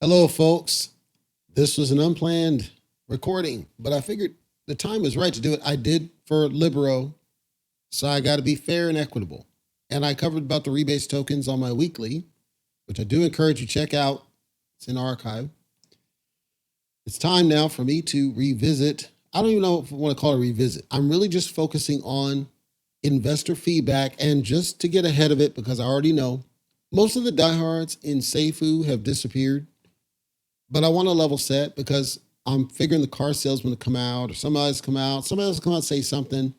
Hello, folks. This was an unplanned recording, but I figured the time was right to do it. I did for Libero, so I got to be fair and equitable. And I covered about the rebase tokens on my weekly, which I do encourage you to check out. It's in archive. It's time now for me to revisit. I don't even know if I want to call it a revisit. I'm really just focusing on investor feedback and just to get ahead of it, because I already know most of the diehards in SAFUU have disappeared. But I want to level set because I'm figuring the Car Salesman to come out, or somebody else come out and say something.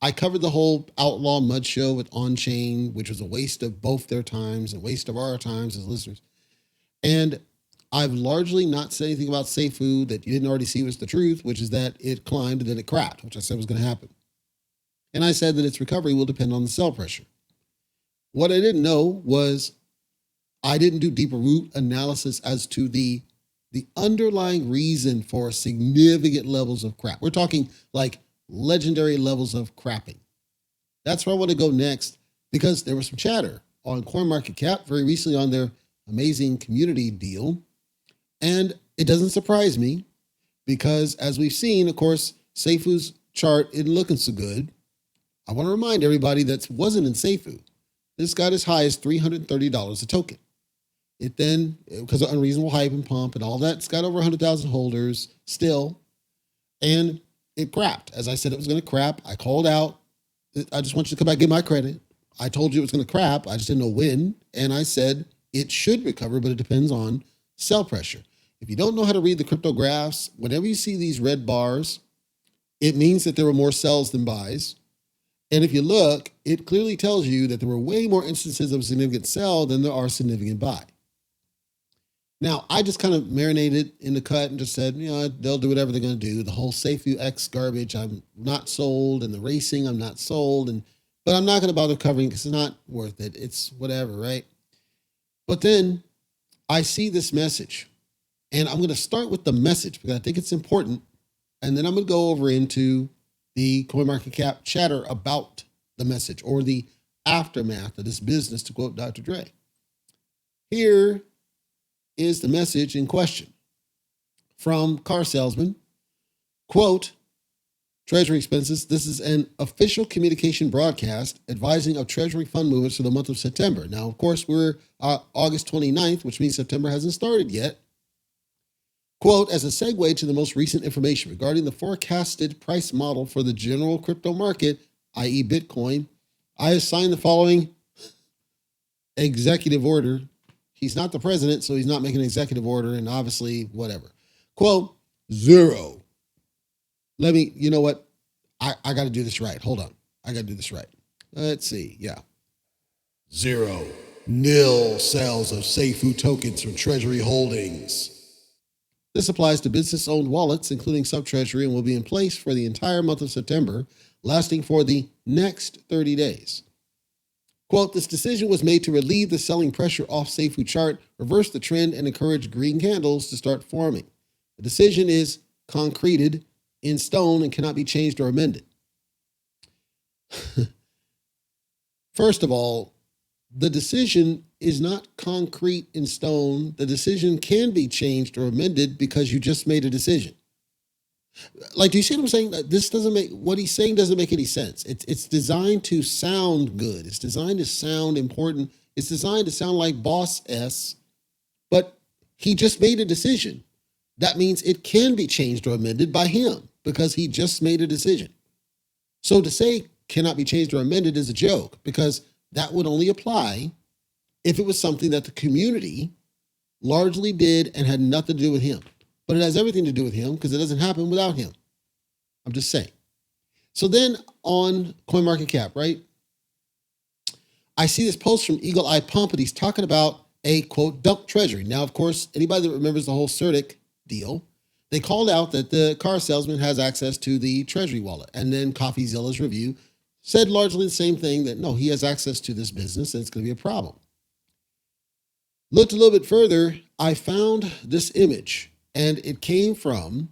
I covered the whole Outlaw Mud show with On-Chain, which was a waste of both their times, a waste of our times as listeners. And I've largely not said anything about SAFUU that you didn't already see was the truth, which is that it climbed and then it crapped, which I said was going to happen. And I said that its recovery will depend on the sell pressure. What I didn't know was I didn't do deeper root analysis as to the underlying reason for significant levels of crap. We're talking like legendary levels of crapping. That's where I want to go next, because there was some chatter on CoinMarketCap very recently on their amazing community deal. And it doesn't surprise me because, as we've seen, of course, SAFUU's chart isn't looking so good. I want to remind everybody that wasn't in SAFUU. This got as high as $330 a token. It then, because of unreasonable hype and pump and all that, it's got over 100,000 holders still. And it crapped. As I said, it was going to crap. I called out. I just want you to come back and give my credit. I told you it was going to crap. I just didn't know when. And I said it should recover, but it depends on sell pressure. If you don't know how to read the crypto graphs, whenever you see these red bars, it means that there were more sells than buys. And if you look, it clearly tells you that there were way more instances of significant sell than there are significant buy. Now, I just kind of marinated in the cut and just said, they'll do whatever they're going to do. The whole SAFUU X garbage, I'm not sold, and the racing, I'm not sold, but I'm not going to bother covering because it's not worth it. It's whatever, right? But then I see this message, and I'm going to start with the message because I think it's important, and then I'm going to go over into the CoinMarketCap chatter about the message or the aftermath of this business, to quote Dr. Dre. Here is the message in question from Car Salesman. Quote, Treasury expenses. This is an official communication broadcast advising of Treasury fund movements for the month of September. Now, of course, we're August 29th, which means September hasn't started yet. Quote, as a segue to the most recent information regarding the forecasted price model for the general crypto market, i.e. Bitcoin, I have signed the following executive order. He's not the president, so he's not making an executive order, and obviously, whatever. Quote, 0. You know what? I got to do this right. Hold on. I got to do this right. Let's see. Yeah. 0. Nil sales of SAFUU tokens from Treasury holdings. This applies to business-owned wallets, including sub-Treasury, and will be in place for the entire month of September, lasting for the next 30 days. Quote, this decision was made to relieve the selling pressure off SAFUU chart, reverse the trend, and encourage green candles to start forming. The decision is concreted in stone and cannot be changed or amended. First of all, the decision is not concrete in stone. The decision can be changed or amended because you just made a decision. Like, do you see what I'm saying? This doesn't make, what he's saying doesn't make any sense. It's designed to sound good. It's designed to sound important. It's designed to sound like Boss S, but he just made a decision. That means it can be changed or amended by him because he just made a decision. So to say cannot be changed or amended is a joke, because that would only apply if it was something that the community largely did and had nothing to do with him. But it has everything to do with him because it doesn't happen without him. I'm just saying. So then on CoinMarketCap, right? I see this post from Eagle Eye Pump, and he's talking about a, quote, dump treasury. Now, of course, anybody that remembers the whole CertiK deal, they called out that the Car Salesman has access to the treasury wallet. And then CoffeeZilla's review said largely the same thing, that no, he has access to this business and it's going to be a problem. Looked a little bit further, I found this image, and it came from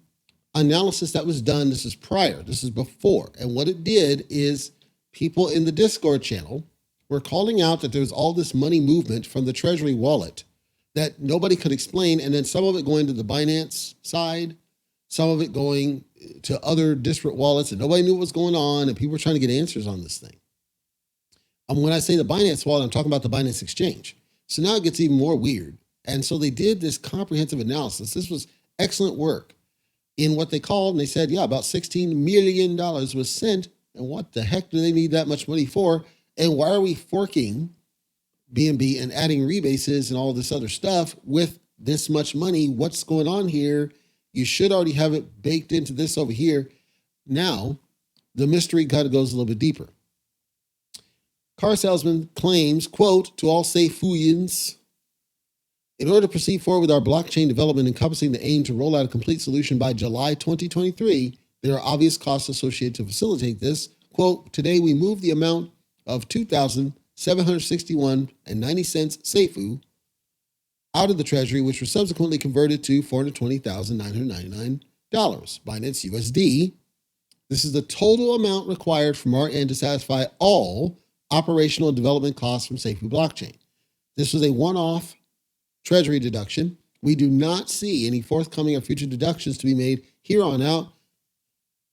analysis that was done. This is prior, this is before. And what it did is people in the Discord channel were calling out that there's all this money movement from the Treasury wallet that nobody could explain. And then some of it going to the Binance side, some of it going to other disparate wallets, and nobody knew what was going on. And people were trying to get answers on this thing. And when I say the Binance wallet, I'm talking about the Binance exchange. So now it gets even more weird. And so they did this comprehensive analysis. This was excellent work in what they called, and they said, yeah, about $16 million was sent. And what the heck do they need that much money for? And why are we forking BNB and adding rebases and all this other stuff with this much money? What's going on here? You should already have it baked into this over here. Now, the mystery kind of goes a little bit deeper. Car Salesman claims, quote, to all SAFUUians, in order to proceed forward with our blockchain development encompassing the aim to roll out a complete solution by July 2023, there are obvious costs associated to facilitate this. Quote, today we move the amount of $2,761.90 SAFUU out of the Treasury, which was subsequently converted to $420,999 Binance USD. This is the total amount required from our end to satisfy all operational and development costs from SAFUU blockchain. This was a one-off Treasury deduction. We do not see any forthcoming or future deductions to be made here on out.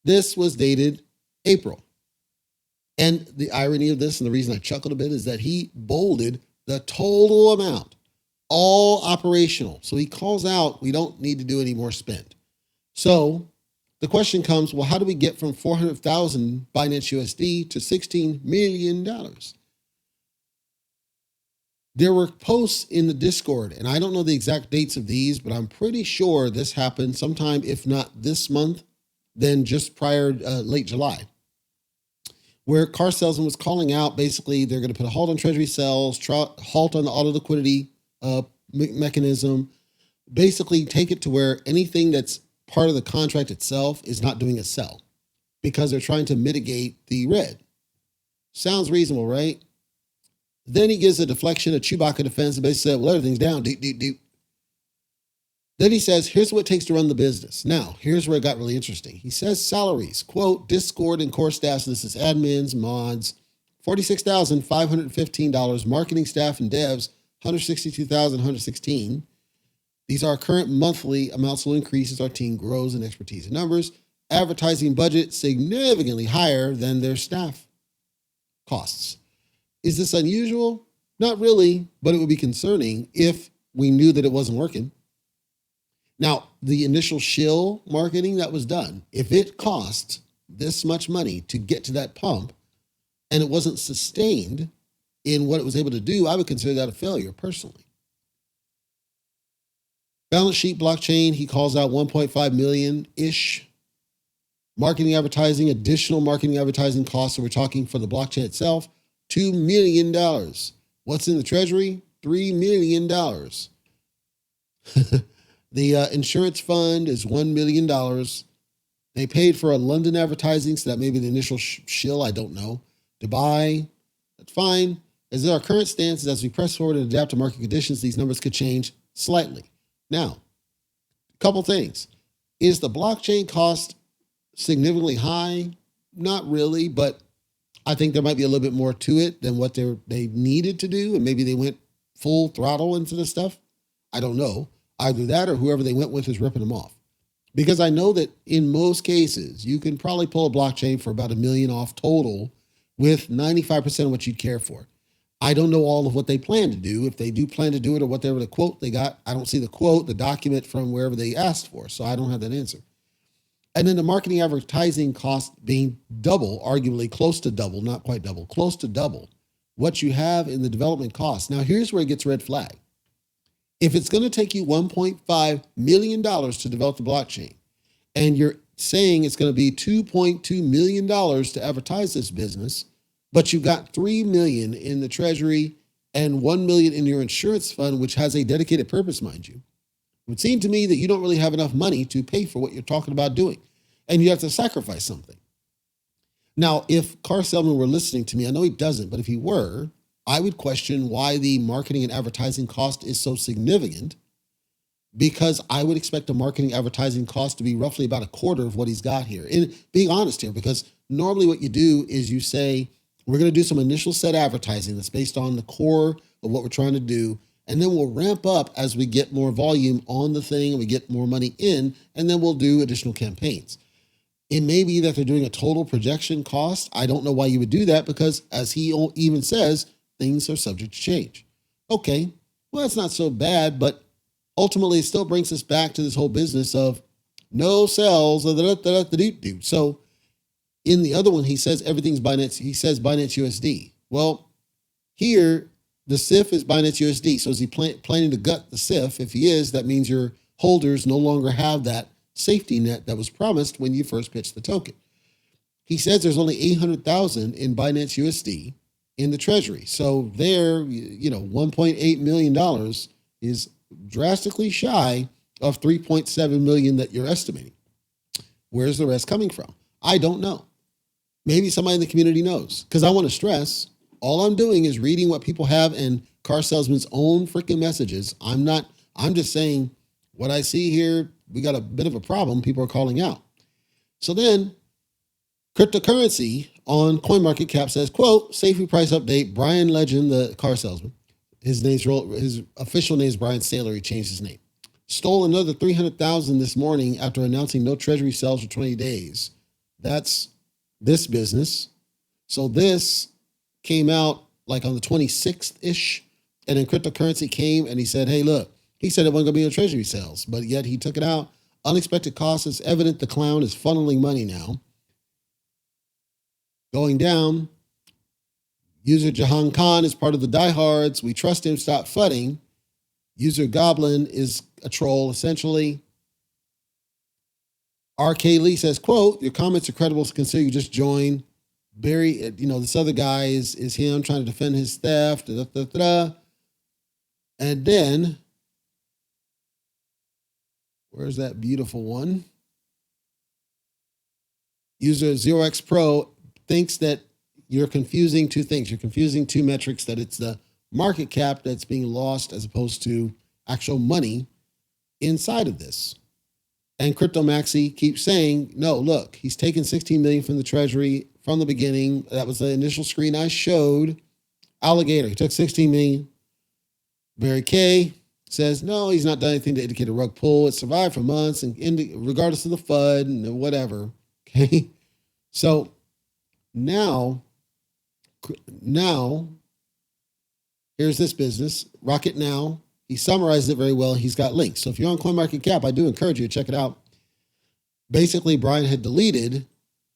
This was dated April. And the irony of this, and the reason I chuckled a bit, is that he bolded the total amount, all operational. So he calls out, we don't need to do any more spend. So the question comes, well, how do we get from 400,000 Binance USD to $16 million? There were posts in the Discord, and I don't know the exact dates of these, but I'm pretty sure this happened sometime, if not this month, then just prior, late July, where Car Salesman was calling out, basically, they're going to put a halt on Treasury sales, halt on the auto liquidity mechanism, basically take it to where anything that's part of the contract itself is not doing a sell because they're trying to mitigate the red. Sounds reasonable, right? Then he gives a deflection, a Chewbacca defense, and basically said, well, everything's down. Then he says, here's what it takes to run the business. Now, here's where it got really interesting. He says salaries, quote, Discord and core staff, so this is admins, mods, $46,515, marketing staff and devs, $162,116. These are current monthly amounts will increase as our team grows in expertise and numbers. Advertising budget significantly higher than their staff costs. Is this unusual? Not really, but it would be concerning if we knew that it wasn't working. Now, the initial shill marketing that was done, if it cost this much money to get to that pump and it wasn't sustained in what it was able to do, I would consider that a failure personally. Balance sheet blockchain, he calls out 1.5 million-ish. Marketing advertising, additional marketing advertising costs. So we're talking for the blockchain itself, $2 million. What's in the Treasury? $3 million. The insurance fund is $1 million. They paid for a London advertising, so that may be the initial shill, I don't know. Dubai, that's fine. As our current stance is, as we press forward and adapt to market conditions, these numbers could change slightly. Now, a couple things. Is the blockchain cost significantly high? Not really, but I think there might be a little bit more to it than what they needed to do, and maybe they went full throttle into this stuff. I don't know. Either that or whoever they went with is ripping them off. Because I know that in most cases, you can probably pull a blockchain for about $1 million off total with 95% of what you'd care for. I don't know all of what they plan to do. If they do plan to do it or whatever the quote they got, I don't see the quote, the document from wherever they asked for. So I don't have that answer. And then the marketing advertising cost being double, arguably close to double, not quite double, close to double what you have in the development cost. Now, here's where it gets red flag. If it's going to take you $1.5 million to develop the blockchain, and you're saying it's going to be $2.2 million to advertise this business, but you've got $3 million in the Treasury and $1 million in your insurance fund, which has a dedicated purpose, mind you, it would seem to me that you don't really have enough money to pay for what you're talking about doing, and you have to sacrifice something. Now, if Car Salesman were listening to me, I know he doesn't, but if he were, I would question why the marketing and advertising cost is so significant, because I would expect the marketing advertising cost to be roughly about a quarter of what he's got here. And being honest here, because normally what you do is you say, we're going to do some initial set advertising that's based on the core of what we're trying to do. And then we'll ramp up as we get more volume on the thing and we get more money in, and then we'll do additional campaigns. It may be that they're doing a total projection cost. I don't know why you would do that, because as he even says, things are subject to change. Okay, well, that's not so bad, but ultimately it still brings us back to this whole business of no sales. So in the other one, he says everything's Binance. He says Binance USD. Well, here the SIF is Binance USD. So is he planning to gut the SIF? If he is, that means your holders no longer have that safety net that was promised when you first pitched the token. He says there's only 800,000 in Binance USD in the Treasury. So there, $1.8 million is drastically shy of 3.7 million that you're estimating. Where's the rest coming from? I don't know. Maybe somebody in the community knows, because I want to stress, all I'm doing is reading what people have in Car Salesman's own freaking messages. I'm just saying what I see here, we got a bit of a problem. People are calling out. So then cryptocurrency on CoinMarketCap says, quote, SAFUU price update, Brian Legend, the car salesman. His official name is Brian Saylor. He changed his name. Stole another 300,000 this morning after announcing no Treasury sales for 20 days. That's this business. So this came out like on the 26th-ish, and then cryptocurrency came and he said, hey, look, he said it wasn't going to be no Treasury sales, but yet he took it out. Unexpected costs. It's evident the clown is funneling money now. Going down. User Jahan Khan is part of the diehards. We trust him. Stop fudding. User Goblin is a troll, essentially. RK Lee says, quote, your comments are credible, so consider you just joined. Barry, this other guy is him trying to defend his theft. And then, where's that beautiful one? User 0x Pro thinks that you're confusing two things. You're confusing two metrics, that it's the market cap that's being lost as opposed to actual money inside of this. And Crypto Maxi keeps saying, no, look, he's taken 16 million from the Treasury from the beginning. That was the initial screen I showed. Alligator, he took 16 million. Barry K says, no, he's not done anything to indicate a rug pull. It survived for months, and regardless of the FUD and whatever. Okay. So now, here's this business, Rocket Now. He summarized it very well. He's got links. So if you're on CoinMarketCap, I do encourage you to check it out. Basically, Brian had deleted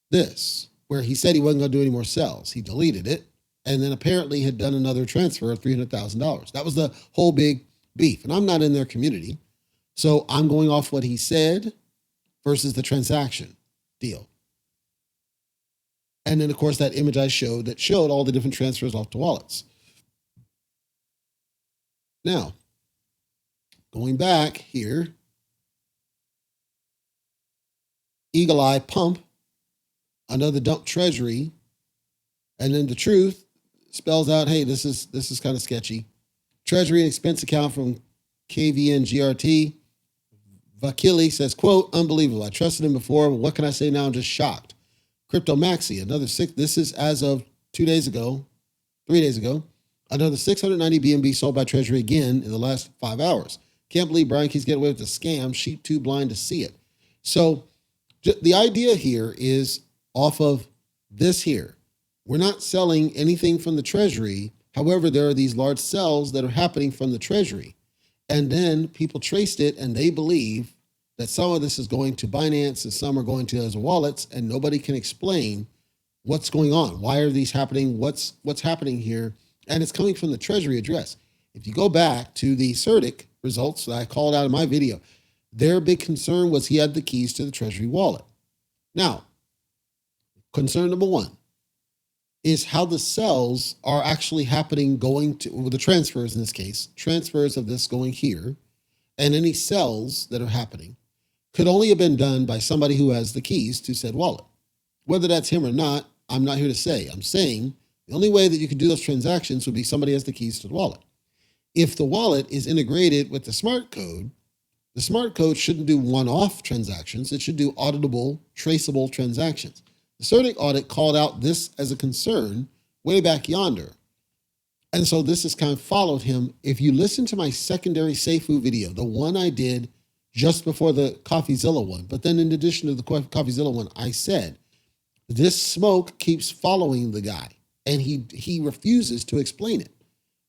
this, where he said he wasn't going to do any more sales. He deleted it, and then apparently had done another transfer of $300,000. That was the whole big beef. And I'm not in their community, so I'm going off what he said versus the transaction deal. And then, of course, that image I showed that showed all the different transfers off to wallets. Now, going back here, Eagle Eye Pump, another dump Treasury, and then the truth spells out, hey, this is kind of sketchy. Treasury and expense account from KVN GRT. Vakili says, quote, unbelievable. I trusted him before, but what can I say now? I'm just shocked. Crypto Maxi, another six. This is as of 3 days ago. Another 690 BNB sold by Treasury again in the last 5 hours. Can't believe Brian keeps getting away with the scam. Sheep too blind to see it. So the idea here is off of this here. We're not selling anything from the Treasury. However, there are these large sales that are happening from the Treasury. And then people traced it, and they believe that some of this is going to Binance and some are going to as wallets, and nobody can explain what's going on. Why are these happening? What's happening here? And it's coming from the Treasury address. If you go back to the CertiK results that I called out in my video, their big concern was he had the keys to the Treasury wallet. Now, concern number one is how the sales are actually happening, going to, well, the transfers in this case, transfers of this going here, and any sales that are happening could only have been done by somebody who has the keys to said wallet. Whether that's him or not, I'm not here to say. I'm saying the only way that you can do those transactions would be somebody has the keys to the wallet. If the wallet is integrated with the smart code shouldn't do one-off transactions. It should do auditable, traceable transactions. The CertiK audit called out this as a concern way back yonder. And so this has kind of followed him. If you listen to my secondary SAFUU video, the one I did just before the CoffeeZilla one, but then in addition to the CoffeeZilla one, I said, this smoke keeps following the guy and he refuses to explain it.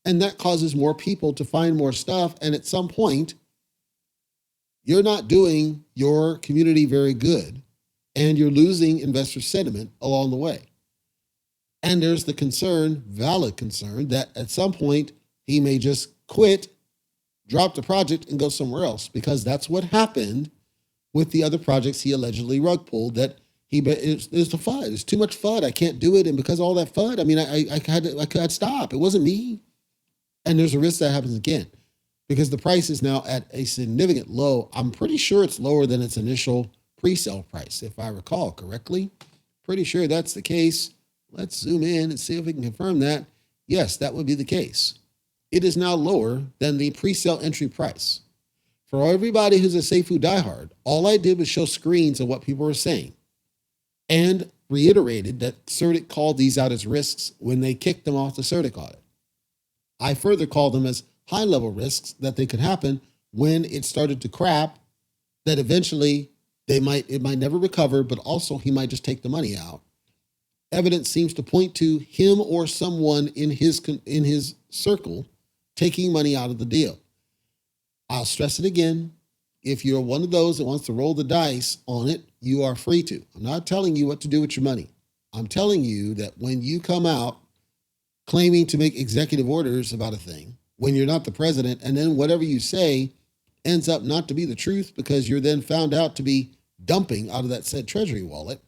And that causes more people to find more stuff. And at some point, you're not doing your community very good and you're losing investor sentiment along the way. And there's the concern, valid concern, that at some point he may just quit, drop the project and go somewhere else, because that's what happened with the other projects he allegedly rug pulled, that it's the FUD. It's too much FUD. I can't do it. And because of all that FUD, I mean, I had to stop. It wasn't me. And there's a risk that happens again because the price is now at a significant low. I'm pretty sure it's lower than its initial pre-sale price, if I recall correctly. Pretty sure that's the case. Let's zoom in and see if we can confirm that. Yes, that would be the case. It is now lower than the pre-sale entry price. For everybody who's a SAFUU diehard, all I did was show screens of what people were saying and reiterated that CertiK called these out as risks when they kicked them off the CertiK audit. I further called them as high-level risks that they could happen when it started to crap, that eventually it might never recover, but also he might just take the money out. Evidence seems to point to him or someone in his circle taking money out of the deal. I'll stress it again. If you're one of those that wants to roll the dice on it, you are free to. I'm not telling you what to do with your money. I'm telling you that when you come out claiming to make executive orders about a thing, when you're not the president, and then whatever you say ends up not to be the truth because you're then found out to be dumping out of that said Treasury wallet.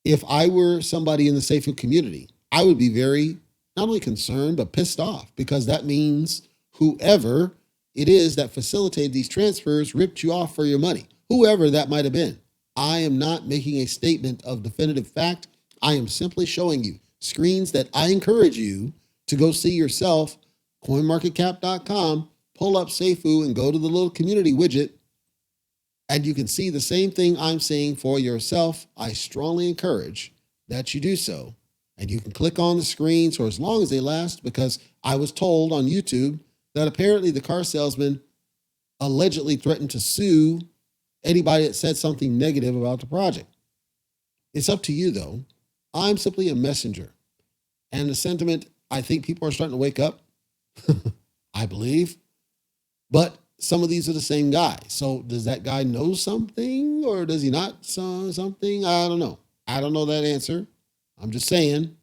If I were somebody in the SAFUU community, I would be very not only concerned, but pissed off, because that means whoever it is that facilitated these transfers ripped you off for your money, whoever that might have been. I am not making a statement of definitive fact. I am simply showing you screens that I encourage you to go see yourself. CoinMarketCap.com, pull up SAFUU and go to the little community widget, and you can see the same thing I'm seeing for yourself. I strongly encourage that you do so. And you can click on the screens for as long as they last, because I was told on YouTube that apparently the car salesman allegedly threatened to sue anybody that said something negative about the project. It's up to you, though. I'm simply a messenger. And the sentiment, I think people are starting to wake up, I believe. But some of these are the same guy. So does that guy know something or does he not know something? I don't know. I don't know that answer. I'm just saying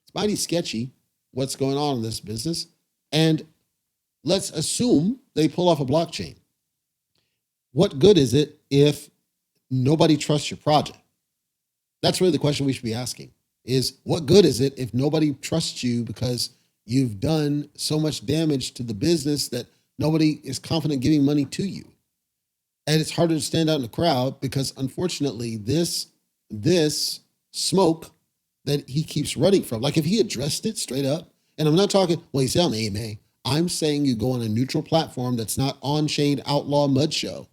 it's mighty sketchy what's going on in this business. And let's assume they pull off a blockchain. What good is it if nobody trusts your project? That's really the question we should be asking, is what good is it if nobody trusts you because you've done so much damage to the business that nobody is confident giving money to you? And it's harder to stand out in the crowd because, unfortunately, this smoke that he keeps running from, like if he addressed it straight up, and I'm not talking, well, he's on AMA. I'm saying you go on a neutral platform that's not on-chain outlaw mud show.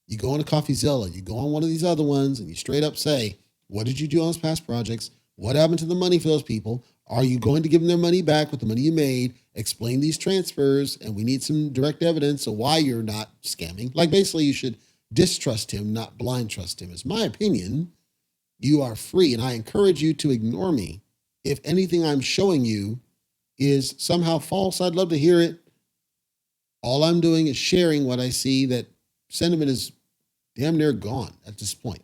You go on a CoffeeZilla, you go on one of these other ones, and you straight up say, what did you do on those past projects? What happened to the money for those people? Are you going to give them their money back with the money you made? Explain these transfers, and we need some direct evidence of why you're not scamming. Like basically you should distrust him, not blind trust him. Is my opinion. You are free, and I encourage you to ignore me. If anything I'm showing you is somehow false, I'd love to hear it. All I'm doing is sharing what I see, that sentiment is damn near gone at this point.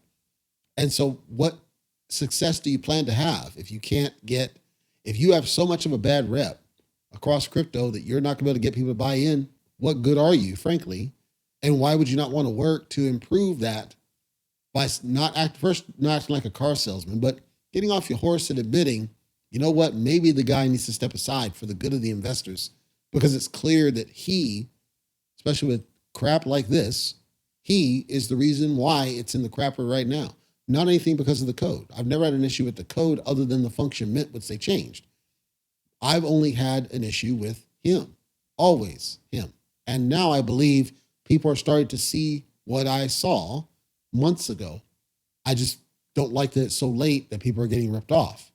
And so what success do you plan to have if you have so much of a bad rep across crypto that you're not going to be able to get people to buy in? What good are you, frankly? And why would you not want to work to improve that by not acting like a car salesman, but getting off your horse and admitting, you know what, maybe the guy needs to step aside for the good of the investors, because it's clear that he, especially with crap like this, he is the reason why it's in the crapper right now. Not anything because of the code. I've never had an issue with the code other than the function mint, which they changed. I've only had an issue with him, always him. And now I believe people are starting to see what I saw months ago. I just don't like that it's so late that people are getting ripped off.